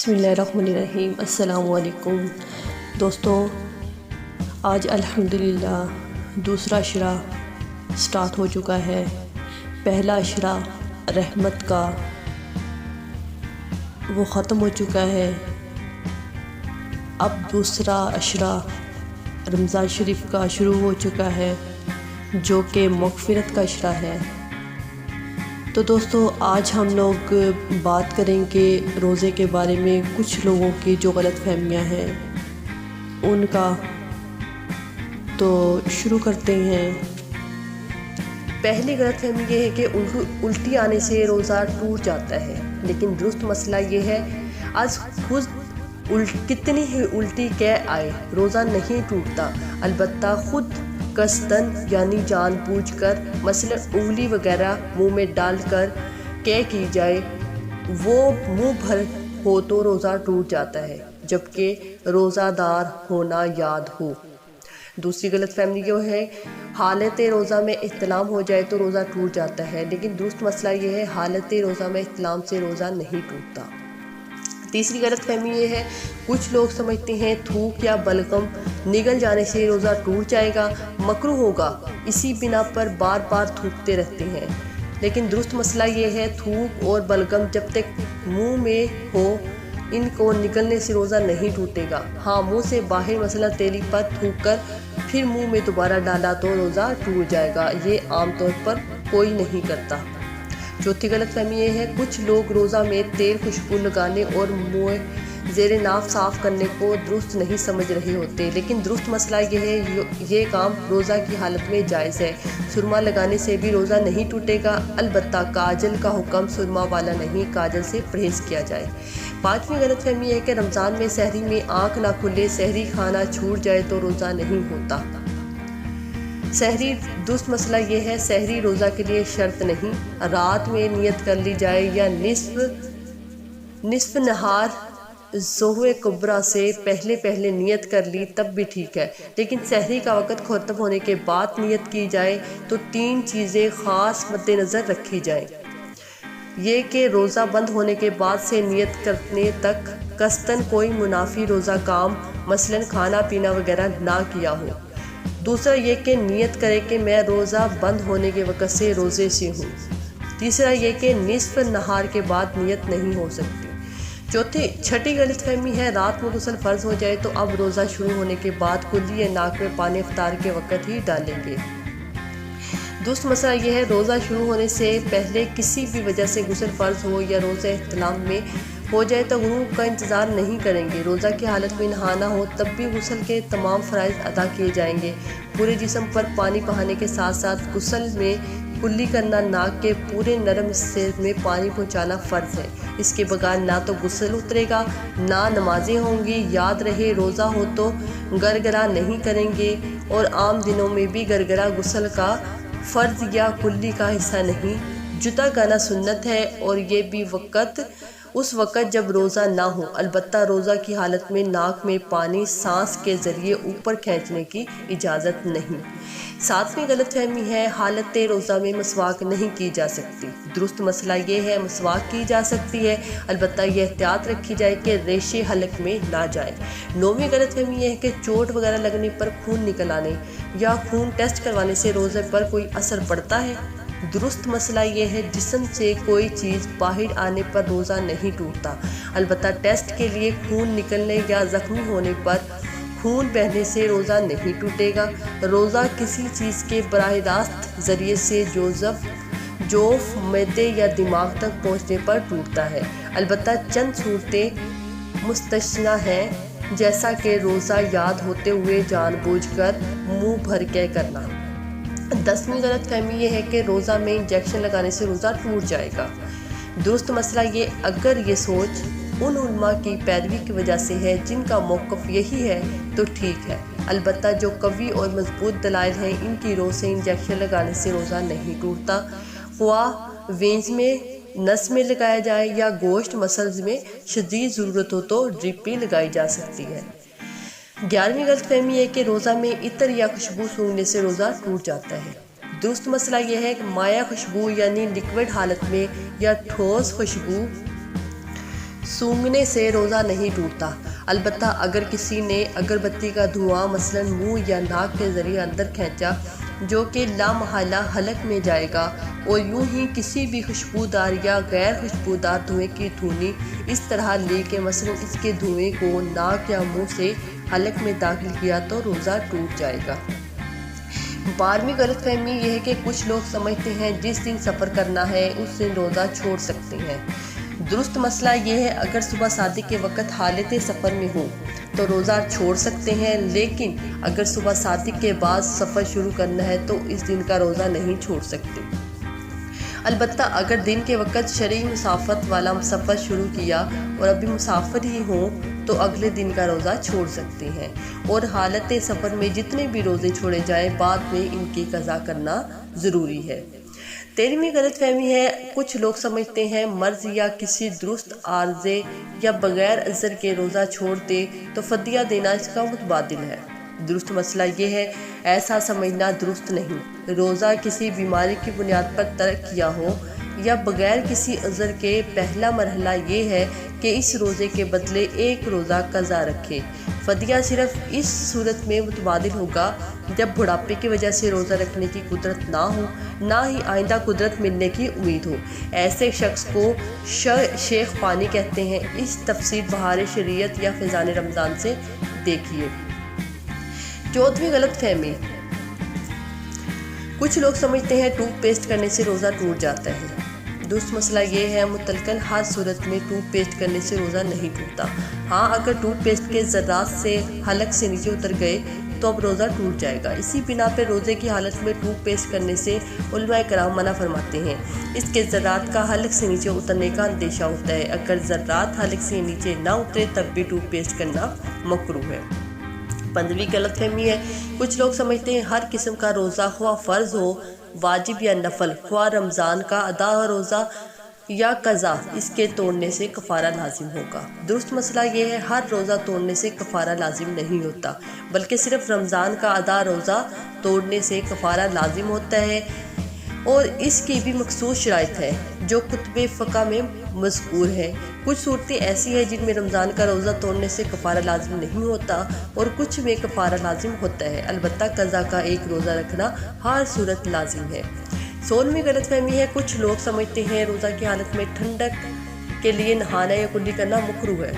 بسم اللہ الرحمن الرحیم۔ السلام علیکم دوستوں، آج الحمدللہ دوسرا عشرہ سٹارٹ ہو چکا ہے۔ پہلا عشرہ رحمت کا وہ ختم ہو چکا ہے، اب دوسرا عشرہ رمضان شریف کا شروع ہو چکا ہے جو کہ مغفرت کا عشرہ ہے۔ تو دوستو، آج ہم لوگ بات کریں گے روزے کے بارے میں، کچھ لوگوں کی جو غلط فہمیاں ہیں ان کا۔ تو شروع کرتے ہیں۔ پہلی غلط فہمی یہ ہے کہ الٹی آنے سے روزہ ٹوٹ جاتا ہے، لیکن درست مسئلہ یہ ہے آج خود کتنی ہی الٹی کہہ آئے روزہ نہیں ٹوٹتا، البتہ خود قصدن یعنی جان بوجھ کر، مثلا انگلی وغیرہ منہ میں ڈال کر کی جائے، وہ منہ بھر ہو تو روزہ ٹوٹ جاتا ہے، جبکہ روزہ دار ہونا یاد ہو۔ دوسری غلط فہمی یہ ہے حالت روزہ میں احتلام ہو جائے تو روزہ ٹوٹ جاتا ہے، لیکن درست مسئلہ یہ ہے حالت روزہ میں احتلام سے روزہ نہیں ٹوٹتا۔ تیسری غلط فہمی یہ ہے کچھ لوگ سمجھتے ہیں تھوک یا بلغم نگل جانے سے روزہ ٹوٹ جائے گا، مکروہ ہوگا، اسی بنا پر بار بار تھوکتے رہتے ہیں، لیکن درست مسئلہ یہ ہے تھوک اور بلغم جب تک منہ میں ہو ان کو نگلنے سے روزہ نہیں ٹوٹے گا۔ ہاں، منہ سے باہر مثلا تیلی پر تھوک کر پھر منہ میں دوبارہ ڈالا تو روزہ ٹوٹ جائے گا، یہ عام طور پر کوئی نہیں کرتا۔ چوتھی غلط فہمی یہ ہے کچھ لوگ روزہ میں تیل خوشبو لگانے اور منہ زیر ناف صاف کرنے کو درست نہیں سمجھ رہے ہوتے، لیکن درست مسئلہ یہ ہے یہ کام روزہ کی حالت میں جائز ہے۔ سرما لگانے سے بھی روزہ نہیں ٹوٹے گا، البتہ کاجل کا حکم سرما والا نہیں، کاجل سے پرہیز کیا جائے۔ پانچویں غلط فہمی ہے کہ رمضان میں سحری میں آنکھ نہ کھلے، سحری کھانا چھوٹ جائے تو روزہ نہیں ہوتا۔ سحری درست مسئلہ یہ ہے سحری روزہ کے لیے شرط نہیں، رات میں نیت کر لی جائے یا نصف نہار ظہر کبریٰ سے پہلے نیت کر لی تب بھی ٹھیک ہے، لیکن سحری کا وقت ختم ہونے کے بعد نیت کی جائے تو تین چیزیں خاص مد نظر رکھی جائیں۔ یہ کہ روزہ بند ہونے کے بعد سے نیت کرنے تک قصداً کوئی منافی روزہ کام مثلا کھانا پینا وغیرہ نہ کیا ہو۔ دوسرا یہ کہ نیت کرے کہ میں روزہ بند ہونے کے وقت سے روزے سے ہوں۔ تیسرا یہ کہ نصف نہار کے بعد نیت نہیں ہو سکتی۔ چھٹی غلط فہمی ہے رات میں غسل فرض ہو جائے تو اب روزہ شروع ہونے کے بعد کلی یا ناک میں پانی افطار کے وقت ہی ڈالیں گے۔ درست مسئلہ یہ ہے روزہ شروع ہونے سے پہلے کسی بھی وجہ سے غسل فرض ہو یا روزہ احتلام میں ہو جائے تو غروب کا انتظار نہیں کریں گے، روزہ کی حالت میں نہانا ہو تب بھی غسل کے تمام فرائض ادا کیے جائیں گے۔ پورے جسم پر پانی بہانے کے ساتھ ساتھ غسل میں کلی کرنا، ناک کے پورے نرم حصے میں پانی پہنچانا فرض ہے، اس کے بغیر نہ تو غسل اترے گا نہ نمازیں ہوں گی۔ یاد رہے روزہ ہو تو گرگرا نہیں کریں گے، اور عام دنوں میں بھی گرگرا غسل کا فرض یا کلی کا حصہ نہیں، جوتا گانا سنت ہے، اور یہ بھی اس وقت جب روزہ نہ ہو، البتہ روزہ کی حالت میں ناک میں پانی سانس کے ذریعے اوپر کھینچنے کی اجازت نہیں۔ ساتویں غلط فہمی ہے حالت روزہ میں مسواک نہیں کی جا سکتی، درست مسئلہ یہ ہے مسواک کی جا سکتی ہے، البتہ یہ احتیاط رکھی جائے کہ ریشے حلق میں نہ جائے۔ نویں غلط فہمی یہ ہے کہ چوٹ وغیرہ لگنے پر خون نکل آنے یا خون ٹیسٹ کروانے سے روزے پر کوئی اثر پڑتا ہے، درست مسئلہ یہ ہے جسم سے کوئی چیز باہر آنے پر روزہ نہیں ٹوٹتا، البتہ ٹیسٹ کے لیے خون نکلنے یا زخمی ہونے پر خون بہنے سے روزہ نہیں ٹوٹے گا۔ روزہ کسی چیز کے براہ راست ذریعے سے جوف، معدے یا دماغ تک پہنچنے پر ٹوٹتا ہے، البتہ چند صورتیں مستثنیٰ ہیں، جیسا کہ روزہ یاد ہوتے ہوئے جان بوجھ کر منہ بھر کے کرنا۔ 10ویں غلط فہمی یہ ہے کہ روزہ میں انجیکشن لگانے سے روزہ ٹوٹ جائے گا، درست مسئلہ یہ اگر یہ سوچ ان علماء کی پیروی کی وجہ سے ہے جن کا موقف یہی ہے تو ٹھیک ہے، البتہ جو قوی اور مضبوط دلائل ہیں ان کی روح سے انجیکشن لگانے سے روزہ نہیں ٹوٹتا، خواہ وینز میں نس میں لگایا جائے یا گوشت مسلز میں شدید ضرورت ہو تو ڈرپ بھی لگائی جا سکتی ہے۔ 11ویں غلط فہمی ہے کہ روزہ میں عطر یا خوشبو سونگھنے سے روزہ ٹوٹ جاتا ہے، درست مسئلہ یہ ہے کہ مائع خوشبو یعنی لیکوڈ حالت میں یا ٹھوس خوشبو سونگھنے سے روزہ نہیں ٹوٹتا، البتہ اگر کسی نے اگربتی کا دھواں مثلاً منہ یا ناک کے ذریعے اندر کھینچا جو کہ لامحالہ حلق میں جائے گا، اور یوں ہی کسی بھی خوشبودار یا غیر خوشبودار دھوئیں کی دھونی اس طرح لے کے مثلاً اس کے دھوئیں کو ناک یا منہ سے حلق میں داخل کیا تو روزہ ٹوٹ جائے گا۔ 12ویں غلط فہمی یہ ہے کہ کچھ لوگ سمجھتے ہیں جس دن سفر کرنا ہے اس دن روزہ چھوڑ سکتے ہیں۔ درست مسئلہ یہ ہے اگر صبح صادق کے وقت حالت سفر میں ہو تو روزہ چھوڑ سکتے ہیں، لیکن اگر صبح صادق کے بعد سفر شروع کرنا ہے تو اس دن کا روزہ نہیں چھوڑ سکتے۔ البتہ اگر دن کے وقت شرعی مسافت والا سفر شروع کیا اور ابھی مسافر ہی ہوں تو اگلے دن کا روزہ چھوڑ سکتے ہیں، اور حالت سفر میں جتنے بھی روزے چھوڑے جائیں بعد میں ان کی قضا کرنا ضروری ہے۔ 13ویں غلط فہمی ہے کچھ لوگ سمجھتے ہیں مرض یا کسی درست عارضے یا بغیر عذر کے روزہ چھوڑ دے تو فدیہ دینا اس کا متبادل ہے۔ درست مسئلہ یہ ہے ایسا سمجھنا درست نہیں۔ روزہ کسی بیماری کی بنیاد پر ترک کیا ہو یا بغیر کسی عذر کے، پہلا مرحلہ یہ ہے کہ اس روزے کے بدلے ایک روزہ قضا رکھے۔ فدیہ صرف اس صورت میں متبادل ہوگا جب بڑھاپے کی وجہ سے روزہ رکھنے کی قدرت نہ ہو، نہ ہی آئندہ قدرت ملنے کی امید ہو۔ ایسے شخص کو شیخ پانی کہتے ہیں۔ اس تفسیر بہار شریعت یا فیضان رمضان سے دیکھیے۔ 14ویں غلط فہمی، کچھ لوگ سمجھتے ہیں ٹوتھ پیسٹ کرنے سے روزہ ٹوٹ جاتا ہے۔ درست مسئلہ یہ ہے مطلقاً ہر صورت میں ٹوتھ پیسٹ کرنے سے روزہ نہیں ٹوٹتا۔ ہاں اگر ٹوتھ پیسٹ کے ذرات سے حلق سے نیچے اتر گئے تو اب روزہ ٹوٹ جائے گا۔ اسی بنا پر روزے کی حالت میں ٹوتھ پیسٹ کرنے سے علماء کرام منع فرماتے ہیں۔ اس کے ذرات کا حلق سے نیچے اترنے کا اندیشہ ہوتا ہے۔ اگر ذرات حلق سے نیچے نہ اترے تب بھی ٹوتھ پیسٹ کرنا مکروہ ہے۔ 15ویں غلط فہمی ہے کچھ لوگ سمجھتے ہیں ہر قسم کا روزہ خواہ فرض ہو، واجب یا نفل، خواہ رمضان کا ادا روزہ یا قضا، اس کے توڑنے سے کفارہ لازم ہوگا۔ درست مسئلہ یہ ہے ہر روزہ توڑنے سے کفارہ لازم نہیں ہوتا، بلکہ صرف رمضان کا ادا روزہ توڑنے سے کفارہ لازم ہوتا ہے، اور اس کی بھی مخصوص شرائط ہے جو کتب فقہ میں مذکور ہے۔ کچھ صورتیں ایسی ہیں جن میں رمضان کا روزہ توڑنے سے کفارہ لازم نہیں ہوتا اور کچھ میں کفارہ لازم ہوتا ہے، البتہ قضا کا ایک روزہ رکھنا ہر صورت لازم ہے۔ 16ویں غلط فہمی ہے کچھ لوگ سمجھتے ہیں روزہ کی حالت میں ٹھنڈک کے لیے نہانا یا کلی کرنا مکروہ ہے۔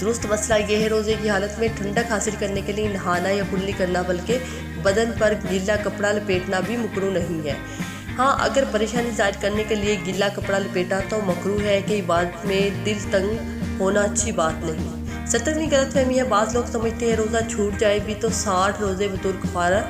درست مسئلہ یہ ہے روزے کی حالت میں ٹھنڈک حاصل کرنے کے لیے نہانا یا کلی کرنا بلکہ بدن پر گیلا کپڑا لپیٹنا بھی مکروہ نہیں ہے۔ ہاں اگر پریشانی ظاہر کرنے کے لیے گیلا کپڑا لپیٹا تو مکروہ ہے کہ عبادت میں دل تنگ ہونا اچھی بات نہیں۔ 17ویں غلط فہمی ہے بعض لوگ سمجھتے ہیں روزہ چھوٹ جائے بھی تو 60 روزے بطور کفارہ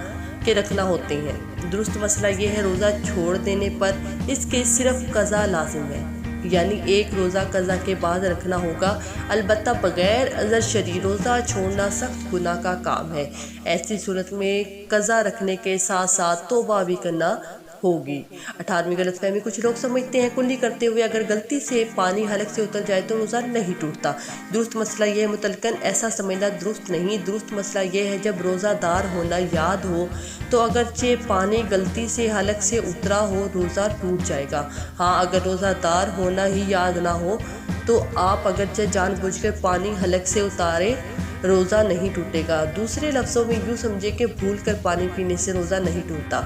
کے رکھنا ہوتے ہیں۔ درست مسئلہ یہ ہے روزہ چھوڑ دینے پر اس کے صرف قضا لازم ہے، یعنی ایک روزہ قضا کے بعد رکھنا ہوگا، البتہ بغیر عذر شرعی روزہ چھوڑنا سخت گناہ کا کام ہے۔ ایسی صورت میں قضا رکھنے کے ساتھ ساتھ توبہ بھی کرنا ہوگی۔ 18ویں غلط فہمی کچھ لوگ سمجھتے ہیں کلی کرتے ہوئے اگر غلطی سے پانی حلق سے اتر جائے تو روزہ نہیں ٹوٹتا۔ درست مسئلہ یہ ہے مطلقاً ایسا سمجھنا درست نہیں۔ درست مسئلہ یہ ہے جب روزہ دار ہونا یاد ہو تو اگرچہ پانی غلطی سے حلق سے اترا ہو روزہ ٹوٹ جائے گا۔ ہاں اگر روزہ دار ہونا ہی یاد نہ ہو تو آپ اگرچہ جان بوجھ کر پانی حلق سے اتارے روزہ نہیں ٹوٹے گا۔ دوسرے لفظوں میں یوں سمجھے کہ بھول کر پانی پینے سے روزہ نہیں ٹوٹتا،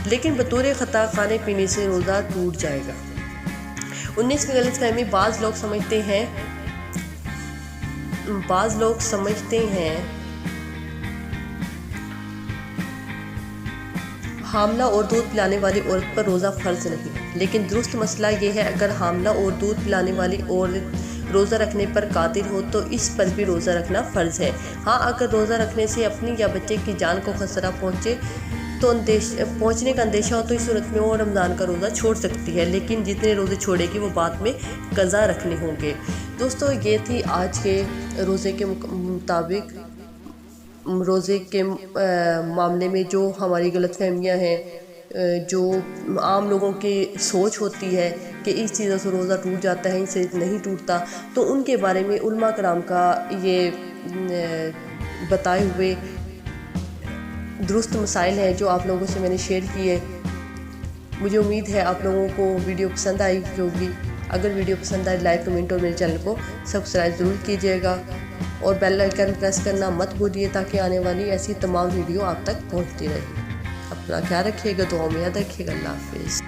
لیکن بطور خطا کھانے پینے سے روزہ ٹوٹ جائے گا۔ 19ویں غلط فہمی بعض لوگ سمجھتے ہیں حاملہ اور دودھ پلانے والی عورت پر روزہ فرض نہیں، لیکن درست مسئلہ یہ ہے اگر حاملہ اور دودھ پلانے والی عورت روزہ رکھنے پر قادر ہو تو اس پر بھی روزہ رکھنا فرض ہے۔ ہاں اگر روزہ رکھنے سے اپنی یا بچے کی جان کو خطرہ پہنچنے کا اندیشہ ہو تو اس صورت میں وہ رمضان کا روزہ چھوڑ سکتی ہے، لیکن جتنے روزے چھوڑے گی وہ بعد میں قضا رکھنے ہوں گے۔ دوستو یہ تھی آج کے روزے کے مطابق روزے کے معاملے میں جو ہماری غلط فہمیاں ہیں، جو عام لوگوں کی سوچ ہوتی ہے کہ اس چیزوں سے روزہ ٹوٹ جاتا ہے، ان سے نہیں ٹوٹتا، تو ان کے بارے میں علماء کرام کا یہ بتائے ہوئے درست مسائل ہیں جو آپ لوگوں سے میں نے شیئر کیے۔ مجھے امید ہے آپ لوگوں کو ویڈیو پسند آئی ہوگی۔ اگر ویڈیو پسند آئے لائک کمنٹ اور میرے چینل کو سبسکرائب ضرور کیجیے گا اور بیل آئیکن پریس کرنا مت بھولیے تاکہ آنے والی ایسی تمام ویڈیو آپ تک پہنچتی رہے۔ اپنا خیال رکھیے گا، دعاؤں میں یاد رکھیے گا۔ اللہ حافظ۔